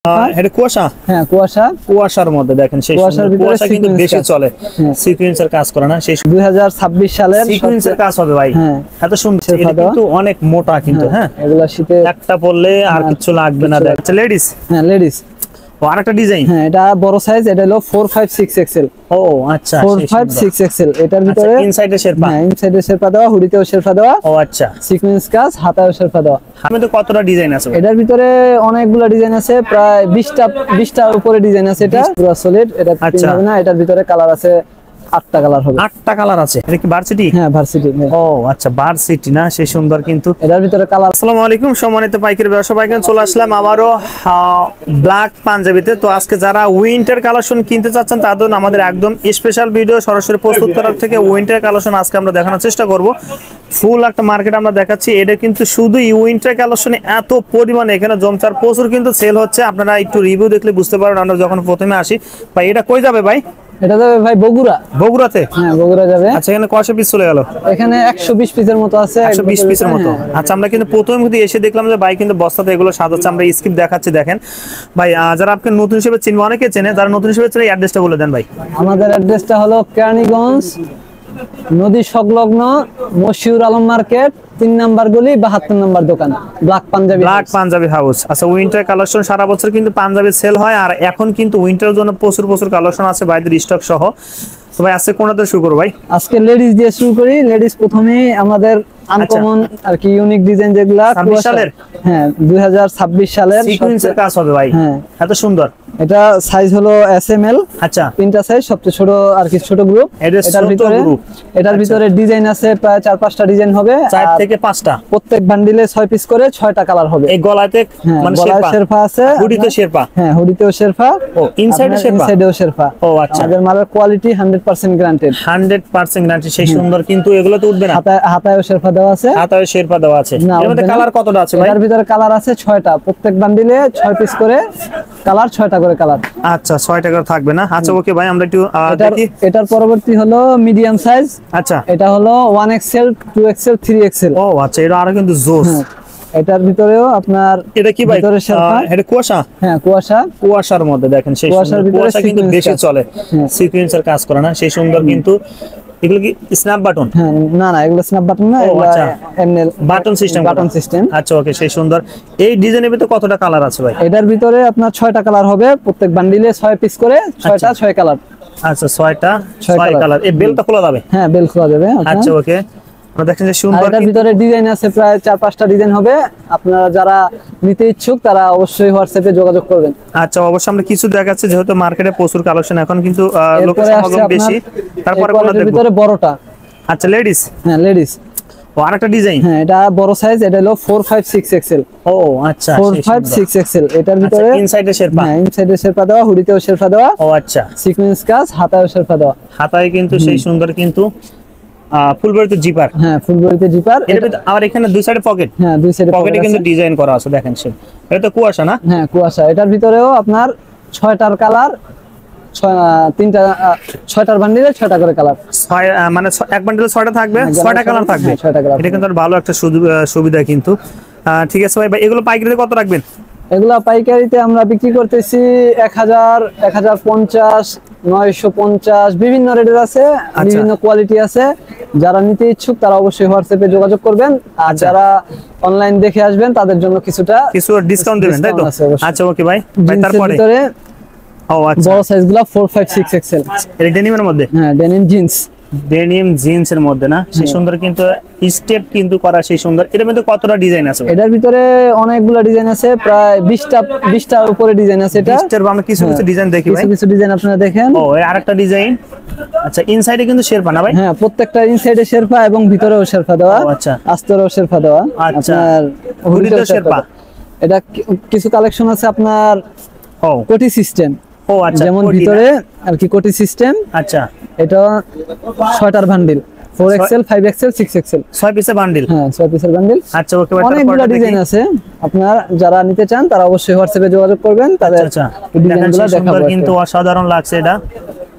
এটা কুয়াশা, হ্যাঁ কুয়াশা, কুয়াশার মধ্যে দেখেন সেই কুয়াশা কিন্তু বেশি চলে, সিকোয়েন্সের কাজ করে না সেই 2026 সালের সিকোয়েন্সের কাজ হবে ভাই। হ্যাঁ এত সুন্দর, এটা কিন্তু অনেক মোটা কিন্তু। হ্যাঁ এগুলা শীতে একটা পরলে আর কিছু লাগবে না। আচ্ছা লেডিস, হ্যাঁ লেডিস, ও আরেকটা ডিজাইন, হ্যাঁ এটা বড় সাইজ, এটা হলো 456 এক্সেল। ও আচ্ছা 456 এক্সেল। এটার ভিতরে ইনসাইডে শেরপা, হ্যাঁ ইনসাইডে শেরপা দেওয়া, হুডিতেও শেরপা দেওয়া। ও আচ্ছা সিকোয়েন্স কাজ, হাতায়ও শেরপা দেওয়া। আমাদের কতটা ডিজাইন আছে এটার ভিতরে অনেকগুলো ডিজাইন আছে, প্রায় 20টার উপরে ডিজাইন আছে। এটা পুরো সলিড, এটা প্রিন্ট হবে না। এটার ভিতরে কালার আছে 8টা কালার হবে। 8টা কালার আছে। এটা কি ভার্সিটি? হ্যাঁ ভার্সিটি। ও আচ্ছা ভার্সিটি না, সেই সুন্দর কিন্তু এটার ভিতরে কালার। আসসালামু আলাইকুম সম্মানিত পাইকারি ব্যবসা ভাইকে চলে আসলাম আবারও ব্ল্যাক পাঞ্জাবিতে। তো আজকে যারা উইন্টার কালেকশন কিনতে চাচ্ছেন তাদের জন্য আমাদের একদম স্পেশাল ভিডিও, সরাসরি প্রস্তুত করার থেকে উইন্টার কালেকশন আজকে আমরা দেখানোর চেষ্টা করব। ফুল একটা মার্কেট আমরা দেখাচ্ছি। এটা কিন্তু শুধু উইন্টার কালেকশনে এত পরিমাণে এখানে জমচার প্রচুর কিন্তু সেল হচ্ছে। আপনারা একটু রিভিউ দেখলে বুঝতে পারেন। আমরা যখন প্রথমে আসি ভাই, এটা কই যাবে ভাই? এটা যাবে ভাই বগুড়া। বগুড়াতে? হ্যাঁ বগুড়া যাবে। আচ্ছা এখানে কয়শো পিস চলে গেল? এখানে 120 পিসের মতো আছে। 120 পিসের মতো। আচ্ছা আমরা কিন্তু প্রথমে কিন্তু এসে দেখলাম যে ভাই কিন্তু বস্তাতে এগুলো সাজাচ্ছে। আমরা স্কিপ দেখাচ্ছি দেখেন ভাই। যারা আপনি নতুন হিসেবে চিনবে, অনেকে চেনে, যারা নতুন হিসেবে চেনে অ্যাড্রেসটা বলে দেন ভাই। আমাদের অ্যাড্রেসটা হলো কেরানীগঞ্জ নদী সংলগ্ন মশিউর আলম মার্কেট 3 নাম্বার গলি 72 নাম্বার দোকান, black Panjabi, black Panjabi house. আচ্ছা উইন্টার কালেকশন সারা বছর কিন্তু পাঞ্জাবি সেল হয়, আর এখন কিন্তু উইন্টারের জন্য প্রচুর কালেকশন আছে ভাইদের স্টক সহ। তো ভাই আজকে কোনটা দিয়ে শুরু করব ভাই? আজকে লেডিস দিয়ে শুরু করি। লেডিস প্রথমেই আমাদের আনকমন আর কি ইউনিক ডিজাইন যেগুলা 26 সালের, হ্যাঁ 2026 সালের সিকোয়েন্সের কাজ হবে ভাই। হ্যাঁ এত সুন্দর। এটা সাইজ হলো SML। আচ্ছা তিনটা সাইজ, সবচেয়ে ছোট আর কি ছোট গ্রুপ। এটার ভিতরে ডিজাইন আছে প্রায় 4-5টা ডিজাইন হবে, 4 থেকে 5টা। প্রত্যেক বান্ডিলে 6 পিস করে 6টা কালার হবে। এই গলাতে মানে শেরপা আছে, হুডিতে শেরপা। হ্যাঁ হুডিতেও শেরপা, ও ইনসাইডে শেরপা, ইনসাইডেও শেরপা। ও আচ্ছা। আমাদের মালের কোয়ালিটি 100% গ্যারান্টেড। 100% গ্যারান্টি, সেই সুন্দর কিন্তু এগুলো তো উঠবে না। হাতায়ও শেরপা দেওয়া আছে, হাতায় শেরপা দেওয়া আছে। এর মধ্যে কালার কতটা আছে ভাই? এর ভিতরে কালার আছে 6টা, প্রত্যেক বান্ডিলে 6 পিস করে কালার, 6টা করে কালার। আচ্ছা 6 টাকা থাকবে না। আচ্ছা ওকে ভাই আমরা একটু দেখি। এটার পরবর্তী হলো মিডিয়াম সাইজ। আচ্ছা এটা হলো 1XL 2XL 3XL। ও আচ্ছা এটা আরো কিন্তু জোস। এটার ভিতরেও আপনার এটা কি ভাই? এটা কুয়াশা, হ্যাঁ কুয়াশা, কুয়াশার মধ্যে দেখেন সেই কুয়াশা কিন্তু বেশি চলে, সিকোয়েন্সের কাজ করে না সেই সুন্দর কিন্তু। এগুলো কি স্ন্যাপ বাটন? হ্যাঁ না না এগুলো স্ন্যাপ বাটন না, এগুলো এমনি বাটন সিস্টেম, বাটন সিস্টেম। আচ্ছা ওকে সেই সুন্দর। এই ডিজাইনের ভিতরে কতটা কালার আছে ভাই? এটার ভিতরে আপনার 6টা কালার হবে, প্রত্যেক বান্ডিলে 6 পিস করে 6টা 6 কালার। আচ্ছা 6টা 6 কালার। এই বেলটা খোলা যাবে? হ্যাঁ বেল খোলা যাবে। আচ্ছা ওকে দেখেন যে সুন্দর। এটার ভিতরে ডিজাইন আছে প্রায় 4-5টা ডিজাইন হবে। আপনারা যারা নিতে ইচ্ছুক তারা অবশ্যই হোয়াটসঅ্যাপে যোগাযোগ করবেন। আচ্ছা অবশ্যই আমরা কিছু দেখাচ্ছি, যেহেতু মার্কেটে প্রচুর কালেকশন এখন কিন্তু লোকের সমাগম বেশি। তারপরে কোনটা দেখব? ভিতরে বড়টা। আচ্ছা লেডিস, হ্যাঁ লেডিস, ও আরেকটা ডিজাইন। হ্যাঁ এটা বড় সাইজ, এটা হলো 456 XL। ও আচ্ছা 456 XL। এটার ভিতরে ইনসাইডে শেরপা, হ্যাঁ ইনসাইডে শেরপা দেওয়া, হুডিতেও শেরপা দেওয়া। ও আচ্ছা সিকোয়েন্স কাজ, হাতায়ও শেরপা দেওয়া। হাতায় কিন্তু সেই সুন্দর কিন্তু ফুলবড়িতে জিপার। হ্যাঁ ফুলবড়িতে জিপার। আর এখানে দুই সাইডে পকেট। হ্যাঁ দুই সাইডে পকেটে কিন্তু ডিজাইন করা আছে দেখেন সে। এটা তো কুয়াশা না? হ্যাঁ কুয়াশা। এটার ভিতরেও আপনার 6টার কালার, 6টার বান্ডিলে 6টা করে কালার। মানে এক বান্ডিলে 6টা থাকবে, 6টা কালার থাকবে। 6টা কালার। এটা কিন্তু ভালো একটা সুবিধা কিন্তু। ঠিক আছে ভাই, এগুলো পাইকারিতে কত রাখবেন? এগুলা পাইকারিতে আমরা বিক্রি করতেছি 1000, 1050, 950, বিভিন্ন রেটের আছে, বিভিন্ন কোয়ালিটি আছে। যারা নিতে ইচ্ছুক তারা অবশ্যই হোয়াটসঅ্যাপে যোগাযোগ করবেন, আর যারা অনলাইন দেখে আসবেন তাদের জন্য কিছু ডিসকাউন্ট দিবেন, তাই তো? আচ্ছা ওকে ভাই। তারপরে ও আচ্ছা বড় সাইজগুলো 456 XL। এটা ডেনিমের মধ্যে? হ্যাঁ ডেনিম জিন্স, ডেনিম জিন্সের মধ্যে না, সেই সুন্দর কিন্তু স্টেপ কিন্তু করা সেই সুন্দর। এর মধ্যে কতটা ডিজাইন আছে? এটার ভিতরে অনেকগুলো ডিজাইন আছে, প্রায় 20টার উপরে ডিজাইন আছে। এটা 20টার আমরা কিছু ডিজাইন দেখি ভাই। কিছু ডিজাইন আপনারা দেখেন। ও এর আরেকটা ডিজাইন। আচ্ছা ইনসাইডে কিন্তু শেরপা না ভাই? হ্যাঁ প্রত্যেকটা ইনসাইডে শেরপা এবং ভিতরেও শেরপা দেওয়া। আচ্ছা আস্তরেও শেরপা দেওয়া। আচ্ছা আপনার হুডিতেও শেরপা। এটা কিছু কালেকশন আছে আপনার কোটি সিস্টেম। ও আচ্ছা যেমন ভিতরে আর কি কোটি সিস্টেম। আচ্ছা এটা 6টার বান্ডিল, 4XL 5XL 6XL, 6 পিসের বান্ডিল। হ্যাঁ 6 পিসের বান্ডিল। আচ্ছা ওকে অনেকগুলো ডিজাইন আছে। আপনারা যারা নিতে চান তারা অবশ্যই হোয়াটসঅ্যাপে যোগাযোগ করবেন, তাদের ডিজাইনগুলো দেখাবো। কিন্তু অসাধারণ লাগছে এটা।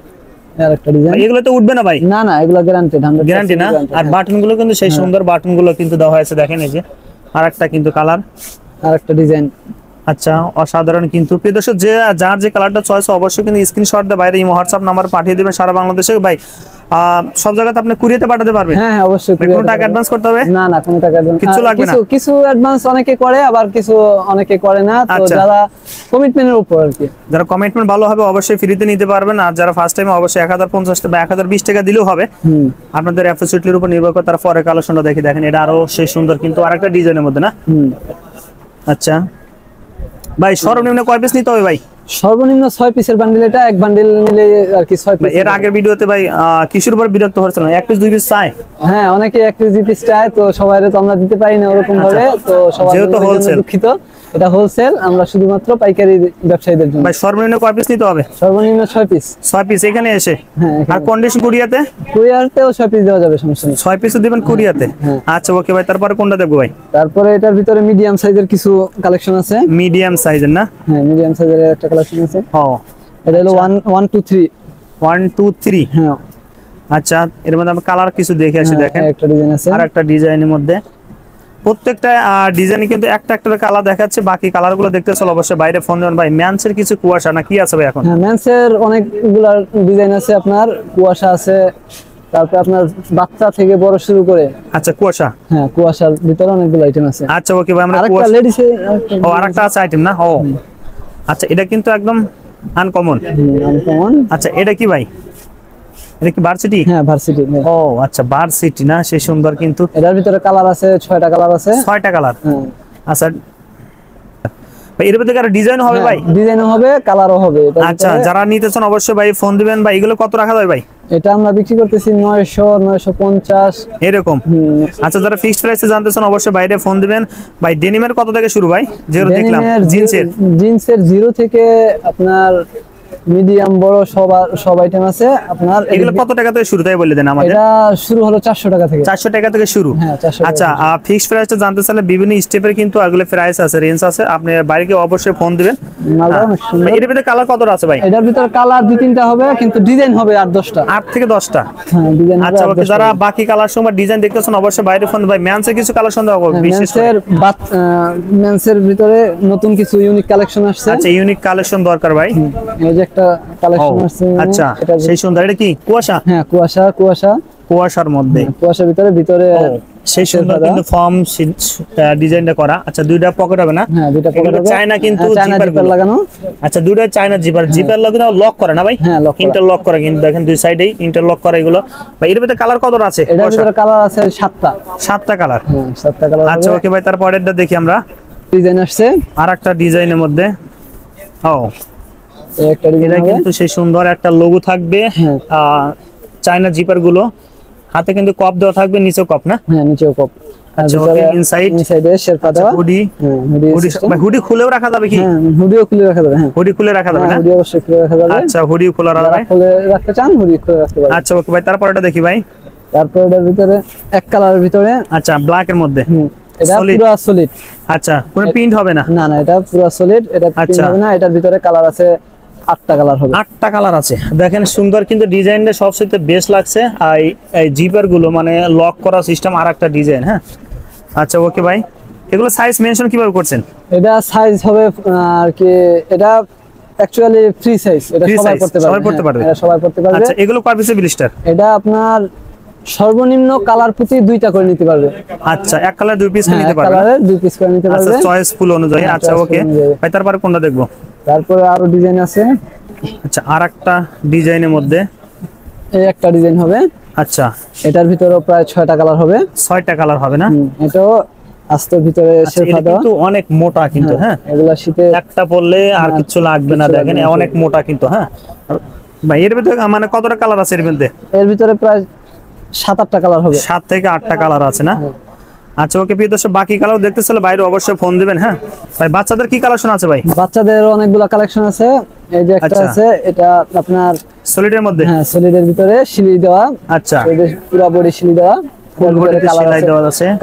আরেকটা ডিজাইন। এগুলো তো উঠবে না ভাই? না না এগুলো গ্যারান্টেড, 100% গ্যারান্টি না। আর বাটনগুলো কিন্তু সেই সুন্দর বাটনগুলো কিন্তু দেওয়া হয়েছে দেখেন। এই যে আরেকটা কিন্তু কালার, আরেকটা ডিজাইন। আচ্ছা, অসাধারণ কিন্তু প্রিয় দর্শক, যে যার যে কালারটা চয়েস অবশ্যই কিন্তু স্ক্রিনশট দিয়ে বাইরে ইমো হোয়াটসঅ্যাপ নাম্বার পাঠিয়ে দিবেন সারা বাংলাদেশে ভাই। সব জায়গাতে আপনি কুরিয়াতে পাঠাতে পারবেন? হ্যাঁ হ্যাঁ অবশ্যই। কোনো টাকা অ্যাডভান্স করতে হবে? না না, কোনো টাকা কিছু লাগবে না? কিছু অ্যাডভান্স অনেকে করে, আবার কিছু অনেকে করে না। তো আচ্ছা। যারা কমিটমেন্টের উপর আর কি, যারা কমিটমেন্ট ভালো হবে অবশ্যই ফ্রিতে নিতে পারবেন, আর যারা ফার্স্ট টাইমে অবশ্যই 1050 টাকা বা 1020 টাকা দিলেও হবে। আপনাদের অ্যাফিসিয়েটলির উপর নির্ভর করে। তার পরে কালেকশনটা দেখি, দেখেন এটা আরো সেই সুন্দর কিন্তু আরেকটা ডিজাইনের মধ্যে না। আচ্ছা ভাই, সর্বনিম্ন কয় পিস নিতে হবে ভাই? সর্বনিম্ন 6 পিসের বান্ডিল, এটা এক বান্ডিল নিলে আর কি 6 পিস। এর আগের ভিডিওতে ভাই কিসের উপর বিরক্ত হচ্ছিল, এক পিস দুই পিস চাই? হ্যাঁ, অনেকে এক পিস দুই পিস চায়, তো সবাইরে তো আমরা দিতে পারি না ওরকম ভাবে। তো সবার যেহেতু জন্য wholesale। দুঃখিত, এটা হোলসেল, আমরা শুধুমাত্র পাইকারি ব্যবসায়ীদের জন্য। ভাই সর্বনিম্ন কয় পিস নিতে হবে? সর্বনিম্ন 6 পিস। 6 পিস এখানে এসে? হ্যাঁ, আর কন্ডিশন কুরিয়াতে? কুরিয়ারতেও 6 পিস দেওয়া যাবে, সমস্যা নেই। 6 পিস দিবেন কুরিয়াতে? আচ্ছা ওকে ভাই, তারপরে কোনটা দেখবো ভাই? তারপরে এটার ভিতরে মিডিয়াম সাইজের কিছু কালেকশন আছে। মিডিয়াম সাইজের না? হ্যাঁ, মিডিয়াম সাইজের একটা কালেকশন আছে। ও এটা হলো 1 2 3। 1 2 3। হ্যাঁ আচ্ছা, এর মধ্যে আমরা কালার কিছু দেখে আসি। দেখেন একটা ডিজাইন আছে, আর একটা ডিজাইনের মধ্যে প্রত্যেকটা ডিজাইনে কিন্তু একটা একটা কালার দেখাচ্ছে। বাকি কালার গুলো দেখতে চলো অবশ্যই বাইরে ফোন দেবেন ভাই। ম্যানসের কিছু কুয়াশা না কি আছে ভাই এখন? হ্যাঁ মেন্সের অনেকগুলা ডিজাইন আছে, আপনার কুয়াশা আছে, তারপর আপনার বাচ্চা থেকে বড় শুরু করে। আচ্ছা কুয়াশা, হ্যাঁ কুয়াশার ভিতরে অনেকগুলো আইটেম আছে। আচ্ছা ওকে ভাই, আমরা আরেকটা কুয়াশা, লেডিস ও আরেকটা আছে আইটেম না? ও আচ্ছা, এটা কিন্তু একদম আনকমন। আনকমন। আচ্ছা এটা কি ভাই? এটা কি ভার্সিটি? হ্যাঁ ভার্সিটি। ও আচ্ছা, ভার্সিটি না, সেই সুন্দর কিন্তু। এটার ভিতরে কালার আছে 6টা কালার আছে। 6টা কালার? হ্যাঁ। আচ্ছা ভাই, এর ভিতরে ডিজাইন হবে ভাই? ডিজাইনও হবে, কালারও হবে। আচ্ছা, যারা নিতে চান অবশ্যই ভাই ফোন দিবেন ভাই। এগুলো কত রাখা যায় ভাই? এটা আমরা বিক্রি করতেছি 900 950 এরকম। আচ্ছা, যারা ফিক্সড প্রাইসে জানতে চান অবশ্যই বাইরে ফোন দিবেন ভাই। ডেনিমের কত থেকে শুরু ভাই? যেগুলো দেখলাম জিন্সের 0 থেকে আপনার মিডিয়াম বড় সব আইটেম আছে আপনার। এগুলো কত টাকা থেকে শুরু তাই বলে দেন আমাদের। এটা শুরু হলো 400 টাকা থেকে। 400 টাকা থেকে শুরু? হ্যাঁ 400 টাকা। আচ্ছা, ফিক্সড প্রাইসটা জানতে চাইলে বিভিন্ন স্টেপের কিন্তু এগুলো প্রাইস আছে, রেঞ্জ আছে। আপনি বাইরে অবশ্যই ফোন দিবেন। এর ভিতরে কালার কতটা আছে ভাই? এটার ভিতরে কালার 2-3টা হবে, কিন্তু ডিজাইন হবে 8-10টা। 8 থেকে 10টা? হ্যাঁ ডিজাইন হবে। আচ্ছা ওকে, যারা বাকি কালার সময় ডিজাইন দেখতেছেন অবশ্যই বাইরে ফোন ভাই। ম্যানসের কিছু কালেকশন দেওয়া হবে বিশেষ করে। মেন্সের ভিতরে নতুন কিছু ইউনিক কালেকশন আসছে। আচ্ছা, ইউনিক কালেকশন দরকার ভাই। এই যে একটা কালেকশন আসছে। আচ্ছা, সেই সুন্দর। এটা কি কুয়াশা? হ্যাঁ কুয়াশা। কুয়াশার মধ্যে? কুয়াশার ভিতরে সেই সুন্দর কিন্তু ফর্ম ডিজাইনটা করা। আচ্ছা, দুইটা পকেট হবে না? হ্যাঁ দুইটা পকেট হবে। চায়না কিন্তু জিপার লাগানো। আচ্ছা, দুইটা চায়না জিপার। জিপার লাগানো লক করে না ভাই? হ্যাঁ লক করা। ইন্টারলক করা কিন্তু দেখেন দুই সাইডেই ইন্টারলক করা এগুলো ভাই। এর ভিতরে কালার কতটা আছে? এটার ভিতরে কালার আছে 7টা। 7টা কালার? হ্যাঁ 7টা কালার। আচ্ছা ওকে ভাই, তারপরেরটা দেখি আমরা। ডিজাইন আসছে আরেকটা ডিজাইনের মধ্যে। ও এই একটা ডিজাইন এটা হবে। কিন্তু সেই সুন্দর একটা লোগো থাকবে। চায়না জিপার গুলো হাতে কিন্তু কপ দেওয়া থাকবে, নিচেও কপ না? হ্যাঁ নিচেও কপ। আচ্ছা ওকে, ইনসাইডে শেরপা দেওয়া। হুডি। হুডি খুলেও রাখা যাবে কি? হ্যাঁ হুডিও খুলে রাখা যাবে। হ্যাঁ হুডি খুলে রাখা যাবে না? হুডি অবশ্যই খুলে রাখা যাবে। আচ্ছা, হুডি খোলা যাবে। খুলে রাখতে চান হুডি খুলে রাখতে পারেন। আচ্ছা ওকে ভাই, তারপর এটা দেখি ভাই। তারপর এটার ভিতরে এক কালারের ভিতরে। আচ্ছা, ব্ল্যাক এর মধ্যে? এটা পুরো সলিড। আচ্ছা, কোনো প্রিন্ট হবে না? না না, এটা পুরো সলিড, এটা প্রিন্ট হবে না। এটার ভিতরে কালার আছে 8টা কালার হবে। 8টা কালার আছে। দেখেন সুন্দর কিন্তু ডিজাইনটা সবচেয়ে বেস্ট লাগছে। আর এই জিপার গুলো মানে লক করা সিস্টেম আর একটা ডিজাইন। হ্যাঁ আচ্ছা ওকে ভাই, এগুলো সাইজ মেনশন কিভাবে করছেন? এটা সাইজ হবে আর কি, এটা অ্যাকচুয়ালি ফ্রি সাইজ। এটা সবাই পড়তে পারবে। সবাই পড়তে পারবে? এটা সবাই পড়তে পারবে। আচ্ছা, এগুলো কয় পিসের ব্লিস্টার? এটা আপনার সর্বনিম্ন কালার প্রতি 2টা করে নিতে পারবে। আচ্ছা, এক কালার 2 পিস করে নিতে পারবে? কালারে 2 পিস করে নিতে পারবে। আচ্ছা, চয়েস ফুল অনুযায়ী। আচ্ছা ওকে ভাই, তারপরে কোনটা দেখবো? তারপরে আরো ডিজাইন আছে। আচ্ছা, আরেকটা ডিজাইনের মধ্যে এই একটা ডিজাইন হবে। আচ্ছা, এটার ভিতরে প্রায় 6টা কালার হবে। 6টা কালার হবে না? এটাও আস্তের ভিতরে শেরপা দেওয়া। কিন্তু অনেক মোটা কিন্তু। হ্যাঁ এগুলা শীতে একটা পরলে আর কিছু লাগবে না। দেখেন অনেক মোটা কিন্তু। হ্যাঁ ভাই, এর ভিতরে মানে কতটা কালার আছে এর মধ্যে? এর ভিতরে প্রায় 7-8টা কালার হবে। 7 থেকে 8টা কালার আছে না? আচ্ছা ওকে, প্রিয় দর্শক বাকি কালার দেখতে চাইলে বাইরে অবশ্যই ফোন দিবেন। হ্যাঁ ভাই, বাচ্চাদের কি কালেকশন আছে ভাই? বাচ্চাদের অনেকগুলা কালেকশন আছে। এই যে একটা আছে, এটা আপনার সলিডের মধ্যে? হ্যাঁ সলিডের ভিতরে সিলি দেওয়া। আচ্ছা, পুরো বডি সিলি দেওয়া।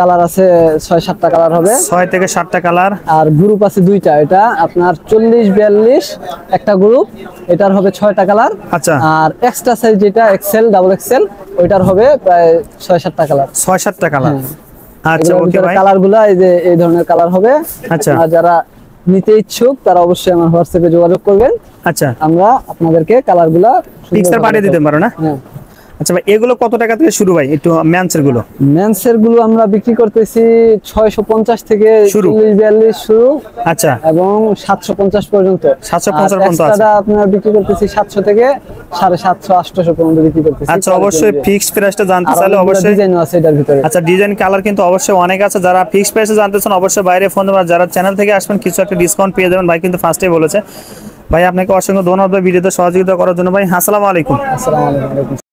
কালার আছে 6-7টা কালার হবে। 6 থেকে 7টা কালার। আর গ্রুপ আছে 2টা। এটা আপনার 40-42 একটা গ্রুপ, এটার হবে 6টা কালার। আচ্ছা, আর এক্সট্রা সাইজ যেটা এক্সেল ডাবল এক্সেল, ওইটার হবে প্রায় 6-7টা কালার। 6-7টা কালার। আচ্ছা ওকে ভাই, কালারগুলো এই যে এই ধরনের কালার হবে। আচ্ছা, আর যারা নিতে ইচ্ছুক তারা অবশ্যই আমার হোয়াটসঅ্যাপে যোগাযোগ করবেন। আচ্ছা, আমরা আপনাদেরকে কালারগুলা পিকচার পাঠিয়ে দিতে পারো না? হ্যাঁ। আচ্ছা ভাই, এগুলো কত টাকা থেকে শুরু ভাই, একটু ম্যানসের গুলো? মেন্সের গুলো আমরা বিক্রি করতেছি 650 থেকে শুরু। 40-42 শুরু, আচ্ছা, এবং 750 পর্যন্ত। 750 আর পর্যন্ত আছে। এক্সট্রাটা আপনারা বিক্রি করতেছি 700 থেকে 750-800 পর্যন্ত বিক্রি করতেছি। আচ্ছা, অবশ্যই ফিক্সড প্রাইসটা জানতে চাইলে অবশ্যই। ডিজাইনও আছে এটার ভিতরে। আচ্ছা, ডিজাইন কালার কিন্তু অবশ্যই অনেক আছে। যারা ফিক্সড প্রাইসে জানতে চান অবশ্যই বাইরে ফোন দেবেন, যারা চ্যানেল থেকে আসবেন কিছু একটা ডিসকাউন্ট পেয়ে যাবেন। ভাই কিন্তু ফার্স্টেই বলেছে। ভাই আপনাকে অসংখ্য ধন্যবাদ ভিডিওতে সহযোগিতা করার জন্য ভাই। আসসালামু আলাইকুম। আসসালামু আলাইকুম।